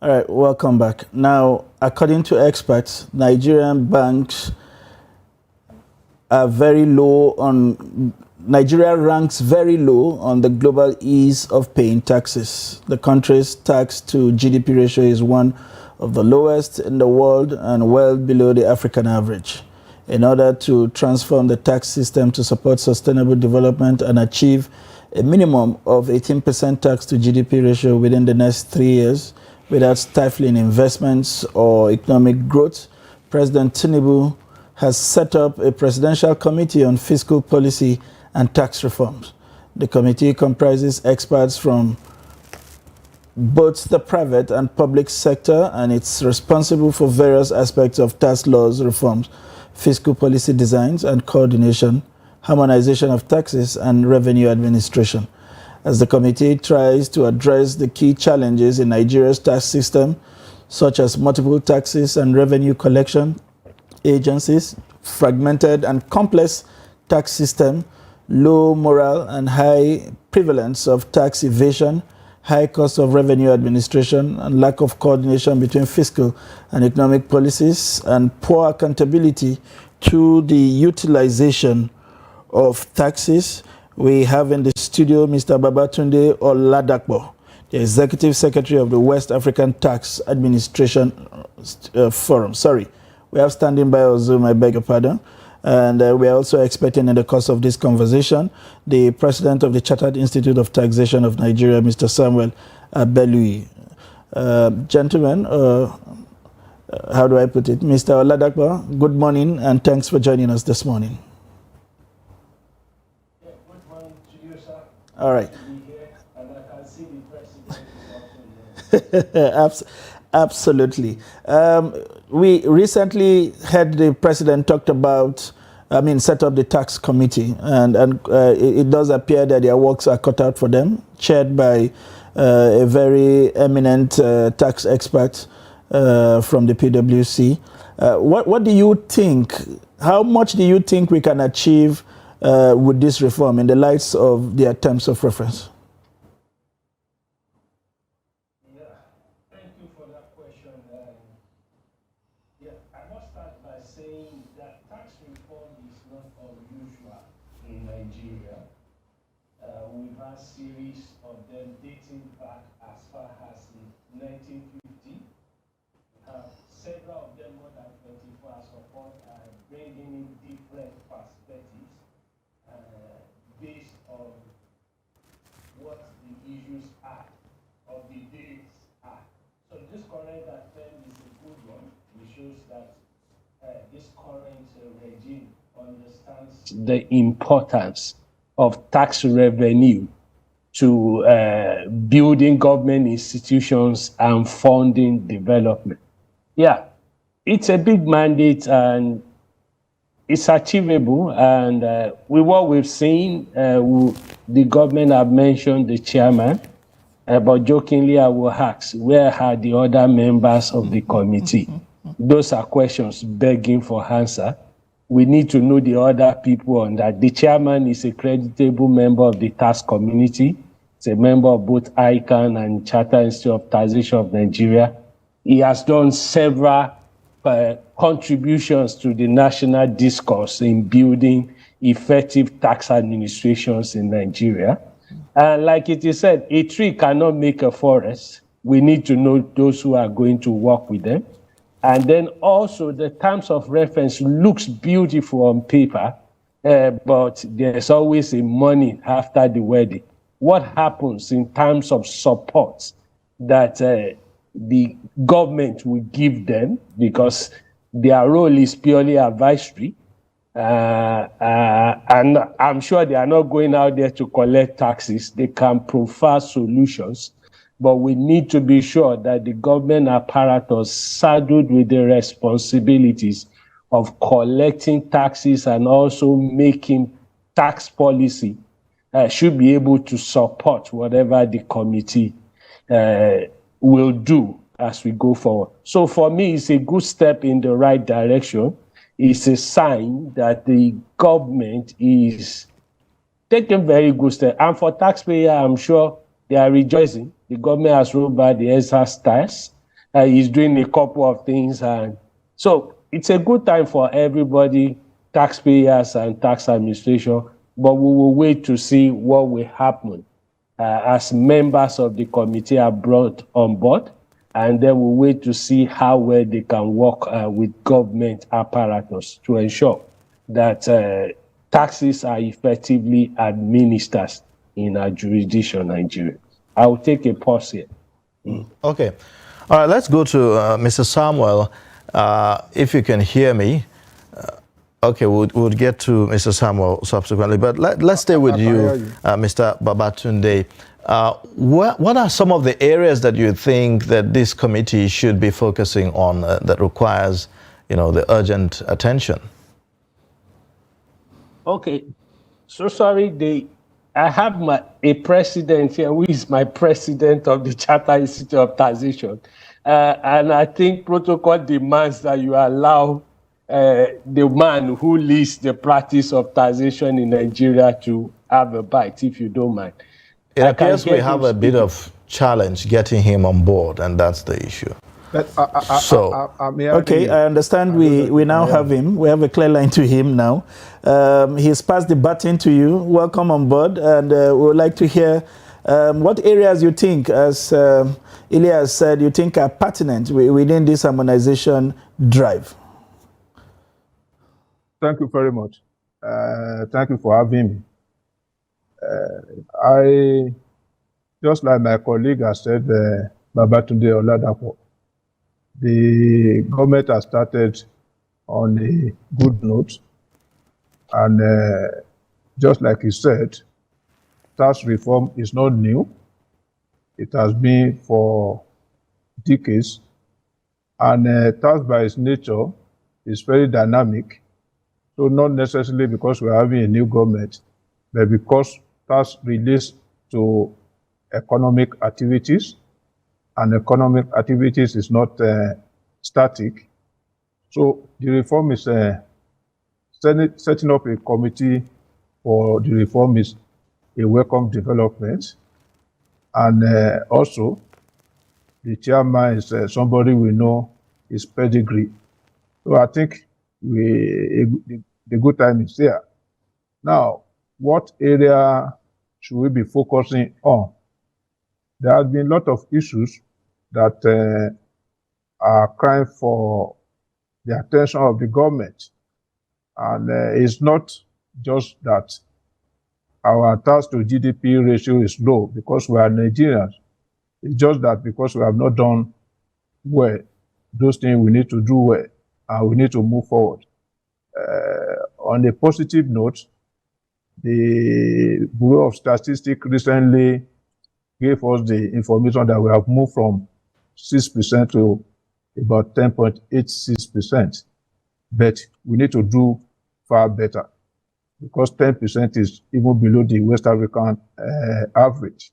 All right, welcome back. Now, according to experts, Nigerian banks are very low on, Nigeria ranks very low on the global ease of paying taxes. The country's tax to GDP ratio is one of the lowest in the world and well below the African average. In order to transform the tax system to support sustainable development and achieve a minimum of 18% tax to GDP ratio within the next 3 years, without stifling investments or economic growth, President Tinubu has set up a presidential committee on fiscal policy and tax reforms. The committee comprises experts from both the private and public sector, and it's responsible for various aspects of tax laws reforms, fiscal policy designs and coordination, harmonization of taxes, and revenue administration. As the committee tries to address the key challenges in Nigeria's tax system, such as multiple taxes and revenue collection agencies, fragmented and complex tax system, low morale and high prevalence of tax evasion, high cost of revenue administration, and lack of coordination between fiscal and economic policies, and poor accountability to the utilization of taxes. We have in the studio Mr. Babatunde Oladapo, the Executive Secretary of the West African Tax Administration Forum. Sorry, we have standing by on Zoom, I beg your pardon. And we are also expecting in the course of this conversation, the President of the Chartered Institute of Taxation of Nigeria, Mr. Samuel Abelui. Gentlemen, how do I put it? Mr. Oladapo, good morning and thanks for joining us this morning. All right. Absolutely. We recently had the president talked about, set up the tax committee, and it does appear that their works are cut out for them, chaired by a very eminent tax expert from the PwC. What do you think? How much do you think we can achieve with this reform in the lights of their terms of reference? Yeah, thank you for that question. I must start by saying that tax reform is not unusual in Nigeria. We've had a series of them dating back as far as 1950. We have several of them more than 24 as support and bringing in different perspectives based on what the issues are, of the days are. So this current attempt is a good one. It shows that this current regime understands the importance of tax revenue to building government institutions and funding development. Yeah, it's a big mandate and it's achievable, and with what we've seen, the government have mentioned the chairman, but jokingly I will ask, where are the other members of the committee? Those are questions begging for answer. We need to know the other people on that. The chairman is a creditable member of the tax community. He's a member of both ICANN and Chartered Institute of Taxation of Nigeria. He has done several contributions to the national discourse in building effective tax administrations in Nigeria. And like it is said, a tree cannot make a forest. We need to know those who are going to work with them. And then also the terms of reference looks beautiful on paper, but there's always a money after the wedding. What happens in terms of support that the government will give them, because their role is purely advisory, and I'm sure they are not going out there to collect taxes. They can provide solutions, but we need to be sure that the government apparatus saddled with the responsibilities of collecting taxes and also making tax policy should be able to support whatever the committee will do as we go forward. So for me, it's a good step in the right direction. It's a sign that the government is taking very good steps. And for taxpayers, I'm sure they are rejoicing. The government has rolled back the excise tax. He's doing a couple of things. And so it's a good time for everybody, taxpayers and tax administration, but we will wait to see what will happen as members of the committee are brought on board, and then we'll wait to see how well they can work with government apparatus to ensure that taxes are effectively administered in our jurisdiction, Nigeria. I will take a pause here. Okay. All right, let's go to Mr. Samuel, if you can hear me. Okay, we'll get to Mr. Samuel subsequently, but let's stay with you, Mr. Babatunde. What are some of the areas that you think that this committee should be focusing on that requires, the urgent attention? Okay, so sorry, I have a president here who is my president of the Charter Institute of Taxation, and I think protocol demands that you allow the man who leads the practice of taxation in Nigeria to have a bite, if you don't mind. It appears we have a bit of challenge getting him on board, and that's the issue. Okay, I understand we now have him. We have a clear line to him now. He's passed the baton to you. Welcome on board, and we would like to hear what areas you think, as Elias said, you think are pertinent within this harmonization drive. Thank you very much. Thank you for having me. I, just like my colleague has said, Babatunde Oladapo, the government has started on a good note, and just like he said, tax reform is not new. It has been for decades, and tax by its nature is very dynamic. So not necessarily because we're having a new government, but because tax relates to economic activities, and economic activities is not static. So the reform is setting up a committee for the reform is a welcome development. And also, the chairman is somebody we know his pedigree. So I think the good time is there. Now, what area should we be focusing on? There have been a lot of issues that are crying for the attention of the government. And it's not just that our tax to GDP ratio is low because we are Nigerians. It's just that because we have not done well, those things we need to do well, and we need to move forward. On a positive note, the Bureau of Statistics recently gave us the information that we have moved from 6% to about 10.86%. But we need to do far better because 10% is even below the West African average.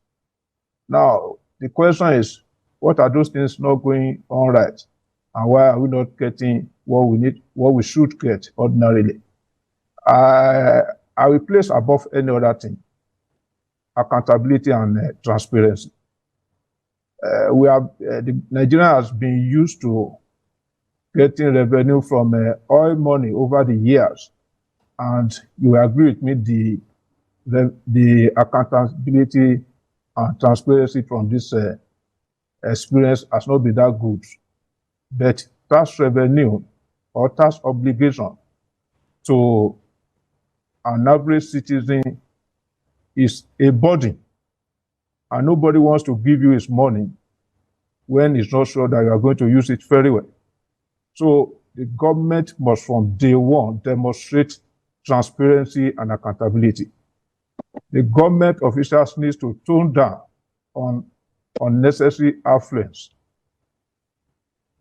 Now, the question is, what are those things not going on right? And why are we not getting what we need, what we should get ordinarily? I will place above any other thing accountability and transparency. Nigeria has been used to getting revenue from oil money over the years, and you agree with me, the accountability and transparency from this experience has not been that good. But tax revenue or tax obligation to an average citizen is a burden, and nobody wants to give you his money when he's not sure that you are going to use it very well. So the government must from day one demonstrate transparency and accountability. The government officials need to tone down on unnecessary affluence.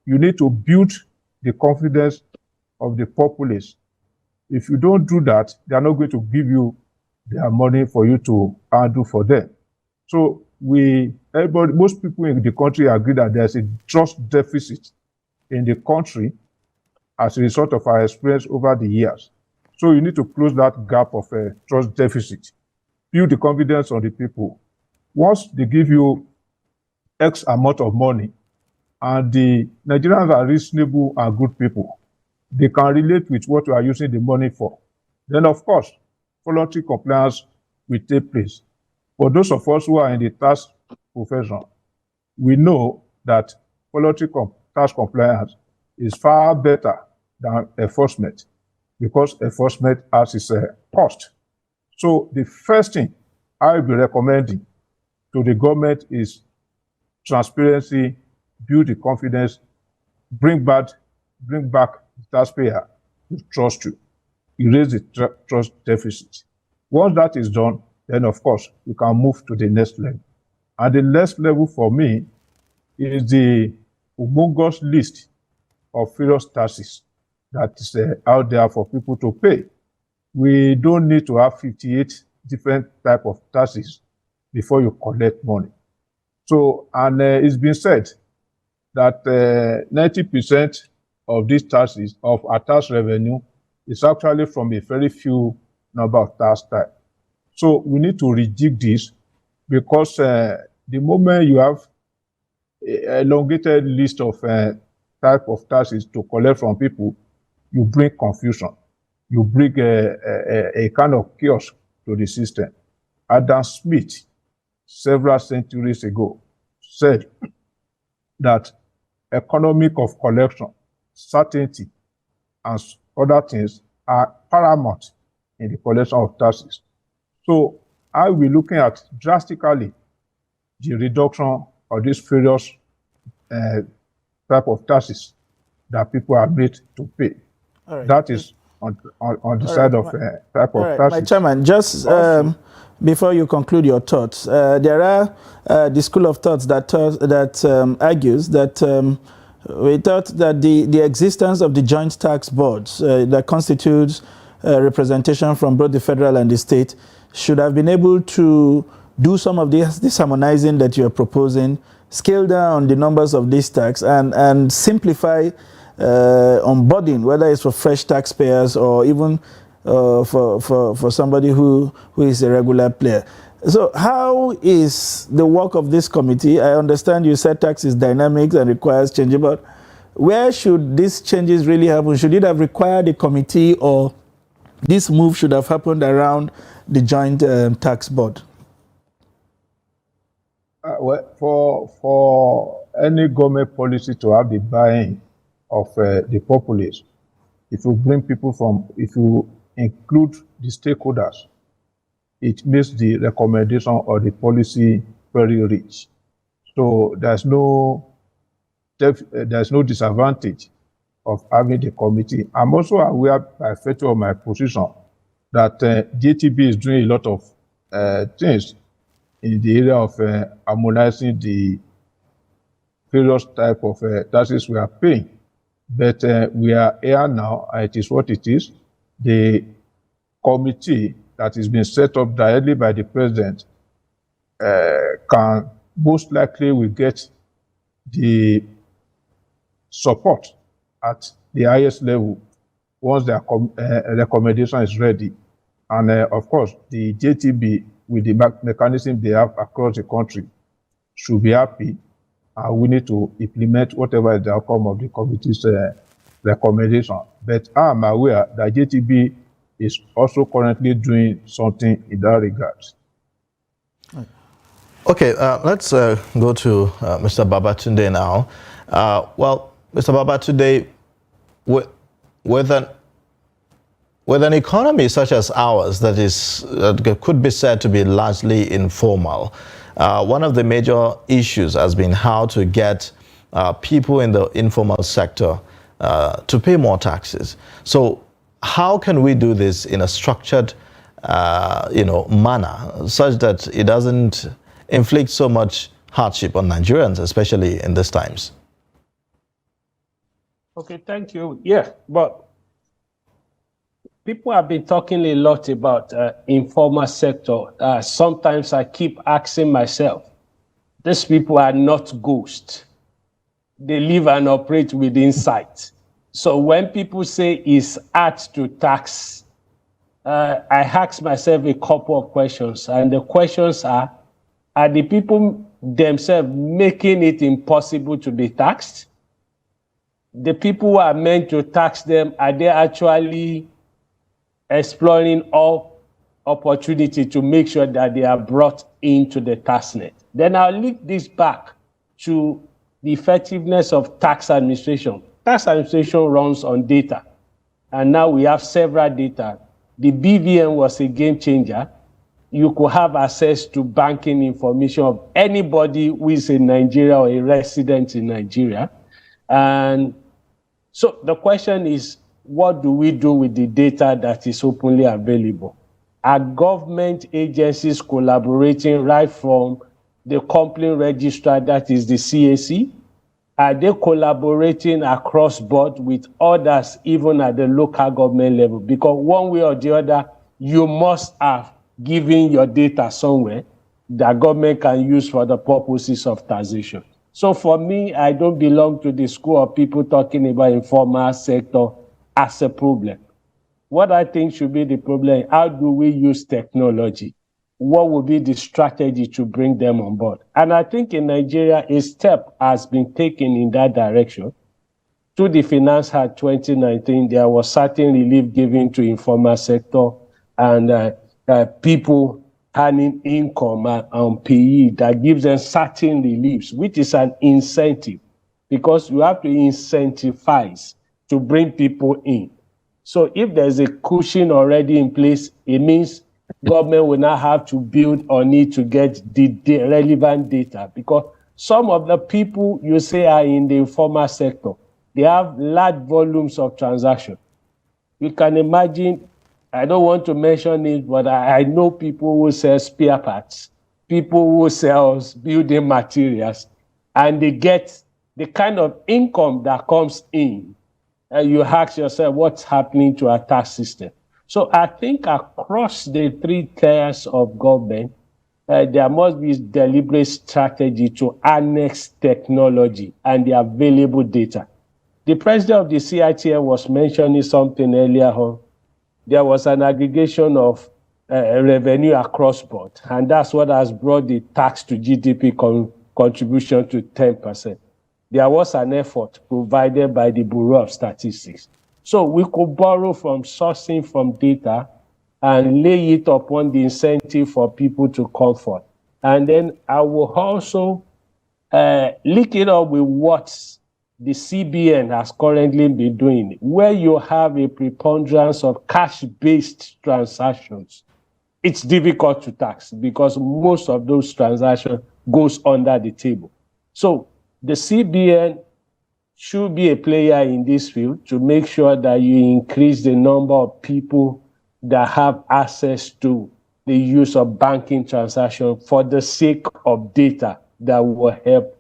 You need to build the confidence of the populace. If you don't do that, they are not going to give you their money for you to handle for them. So most people in the country agree that there's a trust deficit in the country as a result of our experience over the years. So you need to close that gap of a trust deficit, build the confidence on the people. Once they give you X amount of money, and the Nigerians are reasonable and good people, they can relate with what we are using the money for, then of course, voluntary compliance will take place. For those of us who are in the tax profession, we know that voluntary tax compliance is far better than enforcement, because enforcement has its cost. So the first thing I will be recommending to the government is transparency, build the confidence, bring back the taxpayer to trust you, erase the trust deficit. Once that is done, then of course we can move to the next level. And the next level for me is the humongous list of various taxes that is out there for people to pay. We don't need to have 58 different types of taxes before you collect money. So, and it's been said that 90% of these taxes, of our tax revenue, is actually from a very few number of tax types. So we need to rejig this, because the moment you have an elongated list of type of taxes to collect from people, you bring confusion. You bring a kind of chaos to the system. Adam Smith, several centuries ago, said that economic of collection, certainty, and other things are paramount in the collection of taxes. So I will be looking at drastically the reduction of these various type of taxes that people are made to pay. All right. That is on the side of type of taxes. My chairman, just before you conclude your thoughts, there are the school of thoughts that argues that we thought that the existence of the joint tax boards that constitutes representation from both the federal and the state should have been able to do some of this harmonizing that you're proposing, scale down the numbers of these tax, and simplify onboarding, whether it's for fresh taxpayers or even for somebody who is a regular player. So how is the work of this committee? I understand you said tax is dynamic and requires change, but where should these changes really happen? Should it have required a committee, or this move should have happened around the joint tax board? Well, for any government policy to have the buy-in of the populace, if you bring people if you include the stakeholders, it makes the recommendation or the policy very rich. So there's no disadvantage of having the committee. I'm also aware, by virtue of my position, that JTB is doing a lot of things in the area of harmonizing the various type of taxes we are paying. But we are here now, and it is what it is. The committee that is being set up directly by the president can most likely will get the support at the highest level once their recommendation is ready. And of course, the JTB, with the mechanism they have across the country, should be happy. We need to implement whatever is the outcome of the committee's recommendation. But I am aware that JTB is also currently doing something in that regard. Okay, let's go to Mr. Babatunde now. Well, Mr. Babatunde, with an economy such as ours that could be said to be largely informal, one of the major issues has been how to get people in the informal sector to pay more taxes. So how can we do this in a structured manner such that it doesn't inflict so much hardship on Nigerians, especially in these times? Okay, thank you. Yeah, but people have been talking a lot about informal sector. Sometimes I keep asking myself, these people are not ghosts. They live and operate within sight. So when people say it's hard to tax, I ask myself a couple of questions. And the questions are the people themselves making it impossible to be taxed? The people who are meant to tax them, are they actually exploring all opportunity to make sure that they are brought into the tax net? Then I'll link this back to the effectiveness of tax administration. Tax administration runs on data, and now we have several data. The BVN was a game changer. You could have access to banking information of anybody who is in Nigeria or a resident in Nigeria. And so the question is, what do we do with the data that is openly available? Are government agencies collaborating right from the company registrar, that is the CAC? Are they collaborating across board with others, even at the local government level? Because one way or the other, you must have given your data somewhere that government can use for the purposes of taxation. So for me, I don't belong to the school of people talking about informal sector as a problem. What I think should be the problem, how do we use technology? What would be the strategy to bring them on board? And I think in Nigeria, a step has been taken in that direction. Through the Finance Act 2019, there was certain relief given to informal sector and people earning income on PE that gives them certain reliefs, which is an incentive, because you have to incentivize to bring people in. So if there's a cushion already in place, it means government will not have to build or need to get the relevant data, because some of the people you say are in the informal sector, they have large volumes of transactions. You can imagine, I don't want to mention it, but I know people who sell spare parts, people who sell building materials, and they get the kind of income that comes in. And you ask yourself, what's happening to our tax system? So I think across the three tiers of government, there must be deliberate strategy to annex technology and the available data. The president of the CITM was mentioning something earlier on. There was an aggregation of revenue across board, and that's what has brought the tax to GDP contribution to 10%. There was an effort provided by the Bureau of Statistics. So we could borrow from sourcing from data and lay it upon the incentive for people to come forth. And then I will also link it up with what the CBN has currently been doing, where you have a preponderance of cash-based transactions. It's difficult to tax because most of those transactions goes under the table. So the CBN should be a player in this field to make sure that you increase the number of people that have access to the use of banking transactions for the sake of data that will help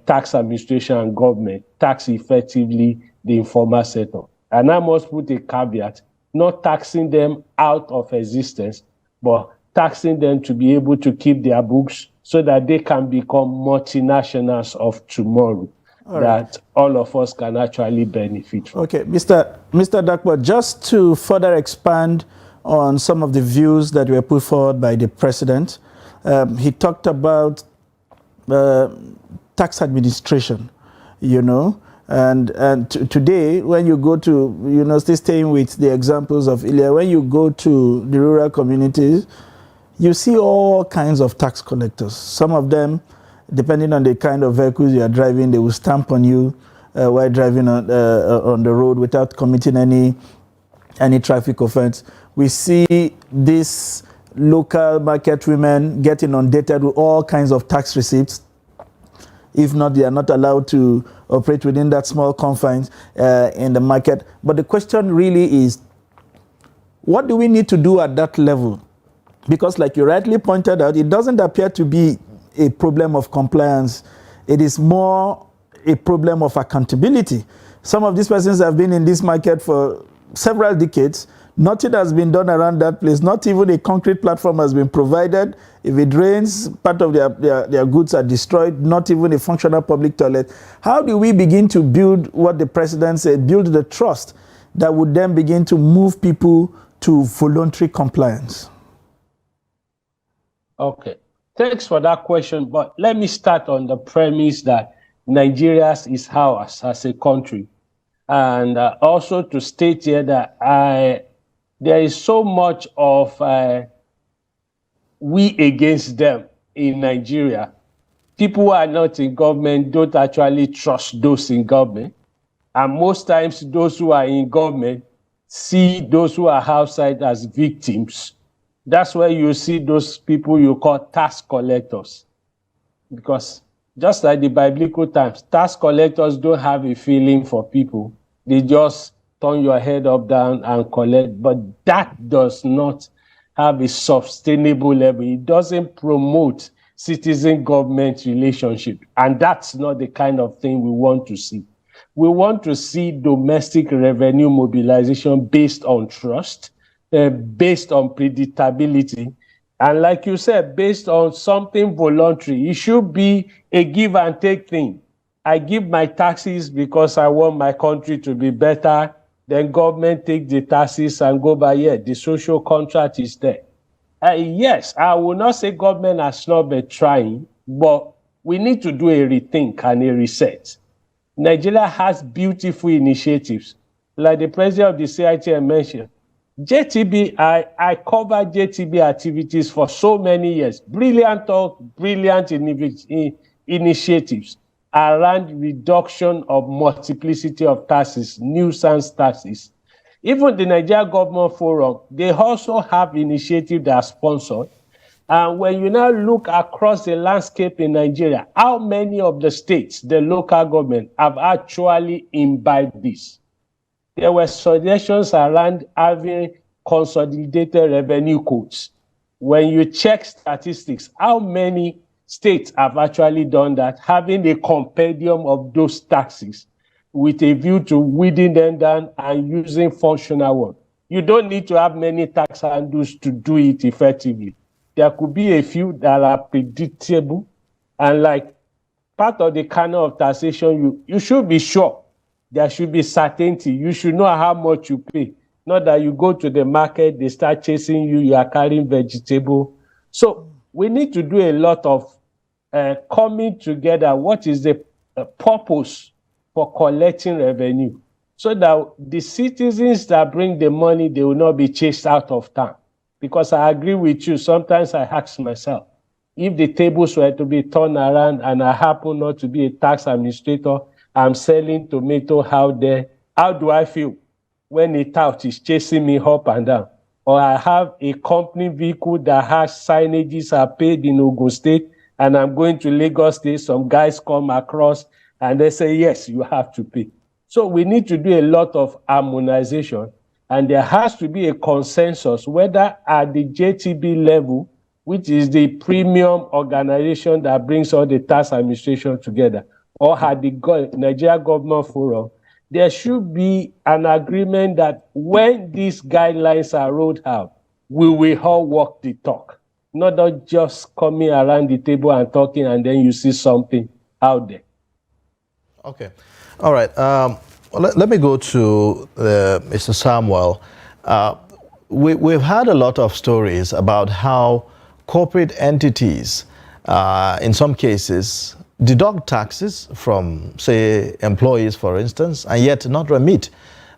tax administration and government tax effectively the informal sector. And I must put a caveat, not taxing them out of existence, but taxing them to be able to keep their books so that they can become multinationals of tomorrow. That all of us can actually benefit from. Okay, Mr. Dakwa, just to further expand on some of the views that were put forward by the president, he talked about tax administration, you know, and today when you go to, you know, still staying with the examples of Ilya, when you go to the rural communities, you see all kinds of tax collectors. Some of them, depending on the kind of vehicles you are driving, they will stamp on you while driving on the road without committing any traffic offense. We see these local market women getting undated with all kinds of tax receipts. If not, they are not allowed to operate within that small confines in the market. But the question really is, what do we need to do at that level? Because like you rightly pointed out, it doesn't appear to be a problem of compliance. It is more a problem of accountability. Some of these persons have been in this market for several decades. Nothing has been done around that place. Not even a concrete platform has been provided. If it rains, part of their goods are destroyed. Not even a functional public toilet. How do we begin to build what the president said, build the trust that would then begin to move people to voluntary compliance? Okay. Thanks for that question, but let me start on the premise that Nigeria is ours as a country. And also to state here that there is so much of we against them in Nigeria. People who are not in government don't actually trust those in government. And most times those who are in government see those who are outside as victims. That's where you see those people you call tax collectors. Because just like the biblical times, tax collectors don't have a feeling for people. They just turn your head up, down, and collect. But that does not have a sustainable level. It doesn't promote citizen-government relationship. And that's not the kind of thing we want to see. We want to see domestic revenue mobilization based on trust, based on predictability, and like you said, based on something voluntary. It should be a give and take thing. I give my taxes because I want my country to be better. Then government take the taxes and go by here. The social contract is there. Yes, I will not say government has not been trying, but we need to do a rethink and a reset. Nigeria has beautiful initiatives. Like the president of the CITM mentioned, JTB, I covered JTB activities for so many years. Brilliant talk, brilliant initiatives around reduction of multiplicity of taxes, nuisance taxes. Even the Nigeria Government Forum, they also have initiatives that are sponsored. And when you now look across the landscape in Nigeria, how many of the states, the local government, have actually imbibed this? There were suggestions around having consolidated revenue codes. When you check statistics, how many states have actually done that, having a compendium of those taxes with a view to weeding them down and using functional one? You don't need to have many tax handles to do it effectively. There could be a few that are predictable, and like part of the canon of taxation, you should be sure. There should be certainty. You should know how much you pay. Not that you go to the market, they start chasing you, you are carrying vegetable. So we need to do a lot of coming together. What is the purpose for collecting revenue? So that the citizens that bring the money, they will not be chased out of town. Because I agree with you, sometimes I ask myself, if the tables were to be turned around and I happen not to be a tax administrator, I'm selling tomato out there, how do I feel when a tout is chasing me up and down? Or I have a company vehicle that has signages are paid in Ogun State, and I'm going to Lagos State, some guys come across and they say, yes, you have to pay. So we need to do a lot of harmonization, and there has to be a consensus, whether at the JTB level, which is the premium organization that brings all the tax administration together, or at the Nigeria Government Forum, there should be an agreement that when these guidelines are rolled out, we will all walk the talk, not just coming around the table and talking and then you see something out there. Okay. All right. Let me go to Mr. Samuel. We've had a lot of stories about how corporate entities, in some cases, deduct taxes from, say, employees, for instance, and yet not remit.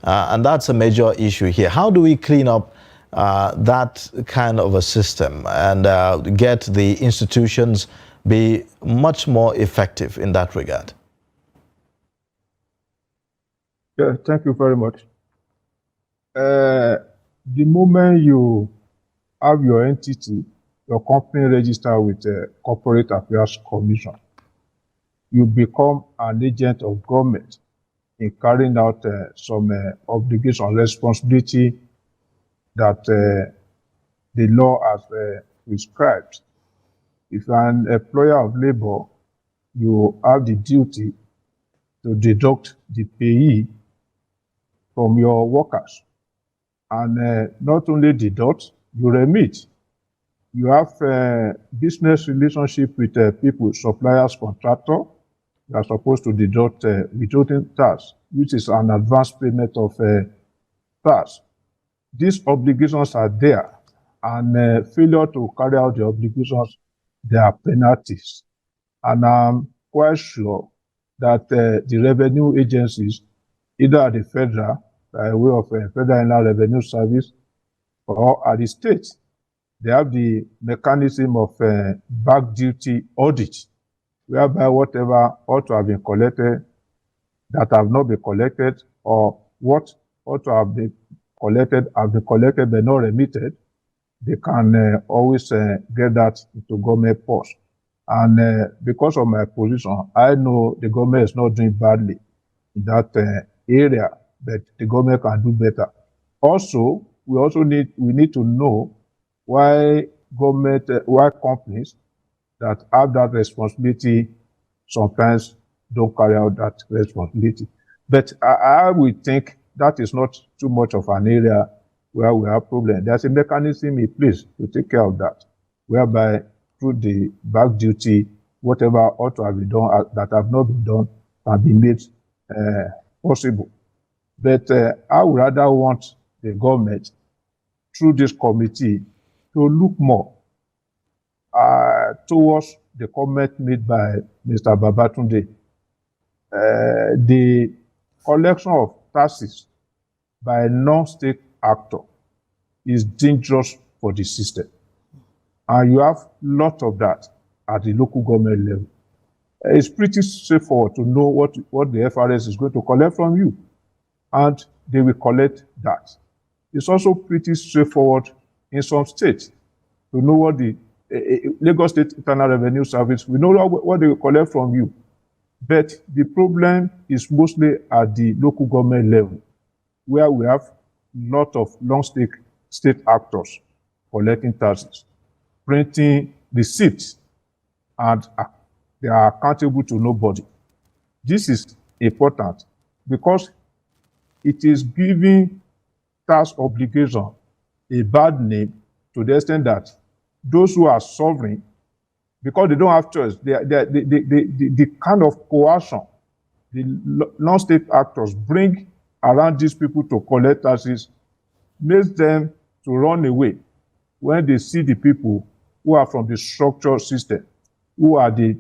And that's a major issue here. How do we clean up that kind of a system and get the institutions be much more effective in that regard? Yeah, thank you very much. The moment you have your entity, your company registered with the Corporate Affairs Commission, you become an agent of government in carrying out some obligation, responsibility that the law has prescribed. If you're an employer of labor, you have the duty to deduct the payee from your workers. And not only deduct, you remit. You have a business relationship with people, suppliers, contractor. You are supposed to deduct withholding tax, which is an advance payment of tax. These obligations are there, and failure to carry out the obligations there are penalties. And I'm quite sure that the revenue agencies, either at the federal, by way of Federal Inland Revenue Service, or at the state, they have the mechanism of back duty audit, whereby whatever ought to have been collected that have not been collected, or what ought to have been collected but not remitted, they can always get that into government purse. And because of my position, I know the government is not doing badly in that area, but the government can do better. Also, we need to know why why companies that have that responsibility sometimes don't carry out that responsibility. But I would think that is not too much of an area where we have problems. There's a mechanism in place to take care of that, whereby through the back duty, whatever ought to have been done that have not been done can be made possible. But I would rather want the government, through this committee, to look more towards the comment made by Mr. Babatunde. The collection of taxes by a non-state actor is dangerous for the system. And you have a lot of that at the local government level. It's pretty straightforward to know what the FRS is going to collect from you, and they will collect that. It's also pretty straightforward in some states to know what the Lagos State Internal Revenue Service, we know what they will collect from you. But the problem is mostly at the local government level, where we have a lot of state actors collecting taxes, printing receipts, and they are accountable to nobody. This is important because it is giving tax obligation a bad name to the extent that those who are sovereign, because they don't have choice, the kind of coercion the non-state actors bring around these people to collect taxes makes them to run away when they see the people who are from the structural system, who are the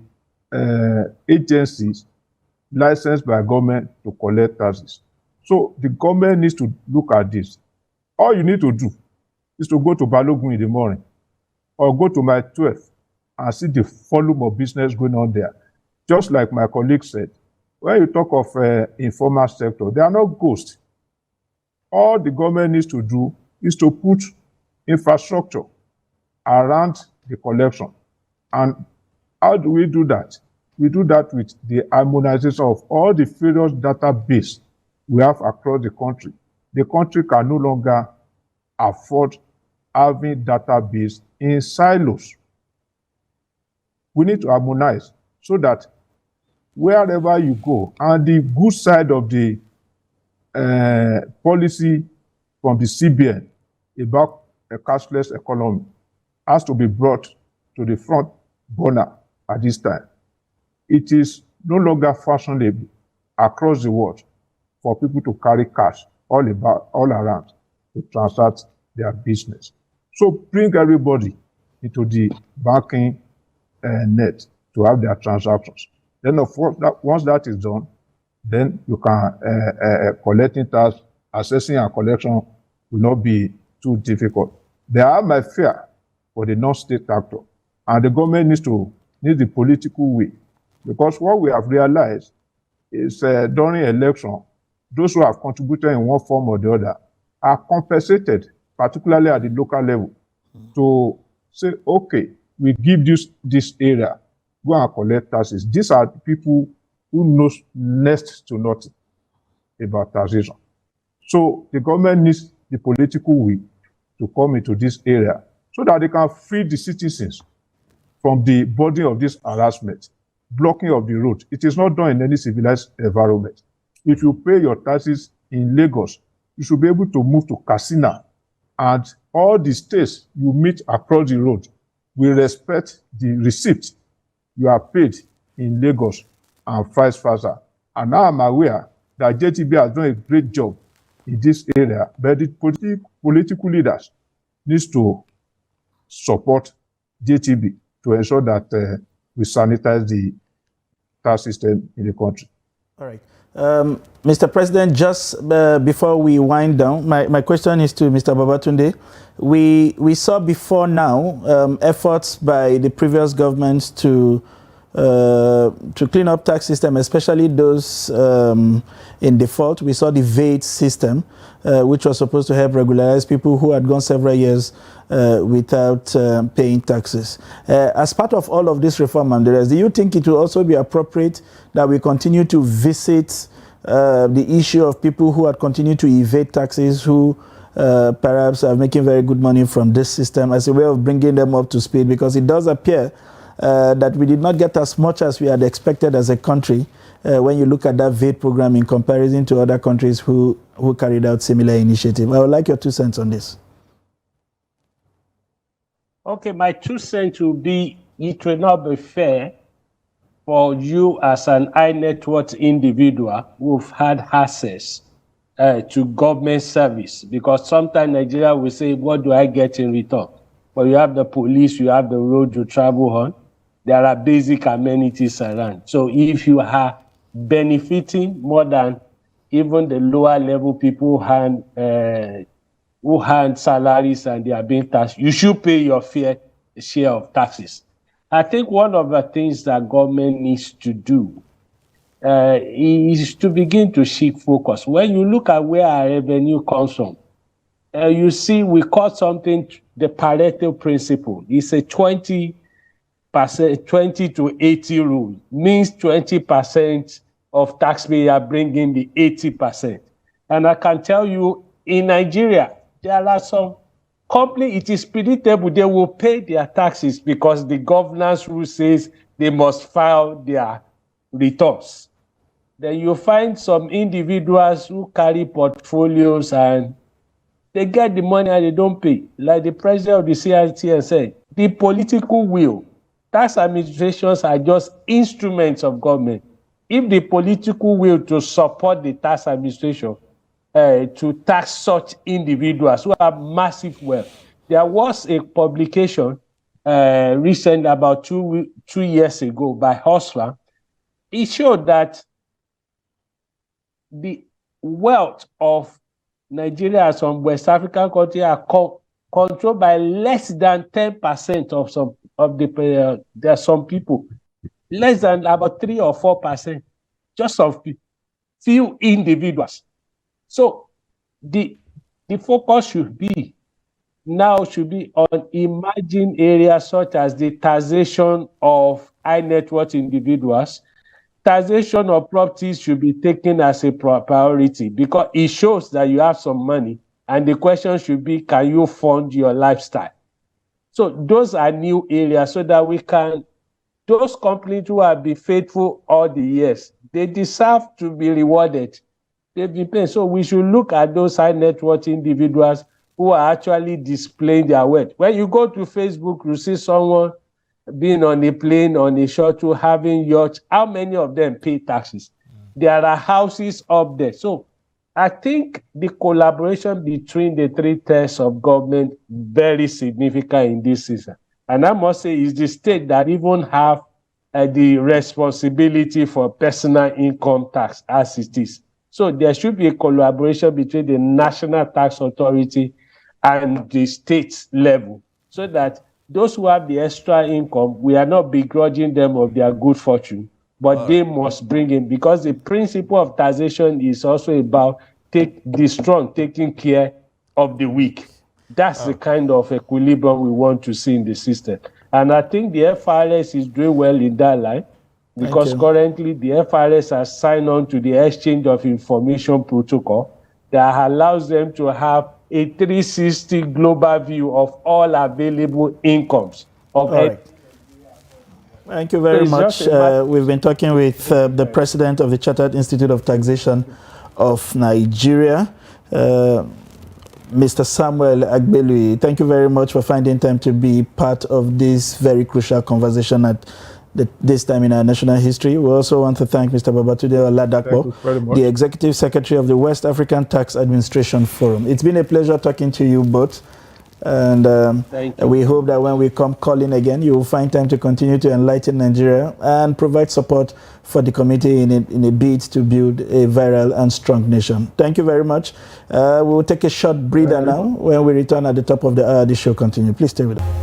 agencies licensed by government to collect taxes. So the government needs to look at this. All you need to do is to go to Balogun in the morning or go to my 12 and see the volume of business going on there. Just like my colleague said, when you talk of informal sector, they are not ghosts. All the government needs to do is to put infrastructure around the collection. And how do we do that? We do that with the harmonization of all the various database we have across the country. The country can no longer afford having database in silos. We need to harmonize so that wherever you go, and the good side of the policy from the CBN about a cashless economy has to be brought to the front burner at this time. It is no longer fashionable across the world for people to carry cash all around to transact their business. So bring everybody into the banking net to have their transactions. Then of course, once that is done, then you can collecting tax, assessing and collection will not be too difficult. There are my fear for the non-state actor, and the government needs the political will, because what we have realized is during election, those who have contributed in one form or the other are compensated, particularly at the local level, to say, okay, we give this area, go and collect taxes. These are the people who know next to nothing about taxation. So the government needs the political will to come into this area so that they can free the citizens from the burden of this harassment, blocking of the road. It is not done in any civilized environment. If you pay your taxes in Lagos, you should be able to move to Katsina, and all the states you meet across the road will respect the receipt you are paid in Lagos and vice versa. And now I'm aware that JTB has done a great job in this area, but the political leaders need to support JTB to ensure that we sanitize the tax system in the country. All right. Mr. President, just before we wind down, my question is to Mr. Babatunde. We saw before now efforts by the previous governments to clean up tax system, especially those in default. We saw the VAT system, which was supposed to help regularize people who had gone several years without paying taxes. As part of all of this reform and the rest, do you think it will also be appropriate that we continue to visit the issue of people who had continued to evade taxes, who perhaps are making very good money from this system, as a way of bringing them up to speed? Because it does appear that we did not get as much as we had expected as a country when you look at that VAT program in comparison to other countries who carried out similar initiatives. I would like your 2 cents on this. Okay, my 2 cents will be, it will not be fair for you as an high net worth individual who've had access to government service, because sometimes Nigeria will say, what do I get in return? But you have the police, you have the road to travel on, there are basic amenities around. So if you are benefiting more than even the lower level people who hand salaries and they are being taxed, you should pay your fair share of taxes. I think one of the things that government needs to do is to begin to shift focus. When you look at where our revenue comes from, you see we call something the Pareto principle. It's a 20% 20 to 80 rule, means 20% of taxpayer bringing the 80%. And I can tell you, in Nigeria, there are some companies, it is predictable they will pay their taxes because the governance rule says they must file their returns. Then you find some individuals who carry portfolios and they get the money and they don't pay. Like the president of the CITN said, the political will, tax administrations are just instruments of government. If the political will to support the tax administration, to tax such individuals who have massive wealth. There was a publication recent about two years ago by Hustler. It showed that the wealth of Nigeria and some West African countries are controlled by less than 10% of some of the there are some people, less than about 3 or 4%, just of few individuals. So the focus should be on emerging areas such as the taxation of high net worth individuals. Taxation of properties should be taken as a priority because it shows that you have some money, and the question should be, can you fund your lifestyle? So those are new areas so that we can, those companies who have been faithful all the years, they deserve to be rewarded. They've been paying. So we should look at those high net worth individuals who are actually displaying their wealth. When you go to Facebook, you see someone being on a plane, on a shuttle, having yachts. How many of them pay taxes? There are houses up there. So I think the collaboration between the 3 tiers of government very significant in this season. And I must say, it's the state that even have the responsibility for personal income tax as it is. So there should be a collaboration between the National Tax Authority and the state level so that those who have the extra income, we are not begrudging them of their good fortune, but they must bring in, because the principle of taxation is also about the strong taking care of the weak. That's the kind of equilibrium we want to see in the system. And I think the FRS is doing well in that line, because currently the FRS has signed on to the Exchange of Information Protocol that allows them to have a 360 global view of all available incomes. Thank you very much. We've been talking with the president of the Chartered Institute of Taxation of Nigeria, Mr. Samuel Agbelui. Thank you very much for finding time to be part of this very crucial conversation at this time in our national history. We also want to thank Mr. Babatunde Oladapo, the Executive Secretary of the West African Tax Administration Forum. It's been a pleasure talking to you both. And Thank you. we hope that when we come calling again, you will find time to continue to enlighten Nigeria and provide support for the committee in a bid to build a viral and strong nation. Thank you very much. We'll take a short breather now. When we return at the top of the hour, the show continues. Please stay with us.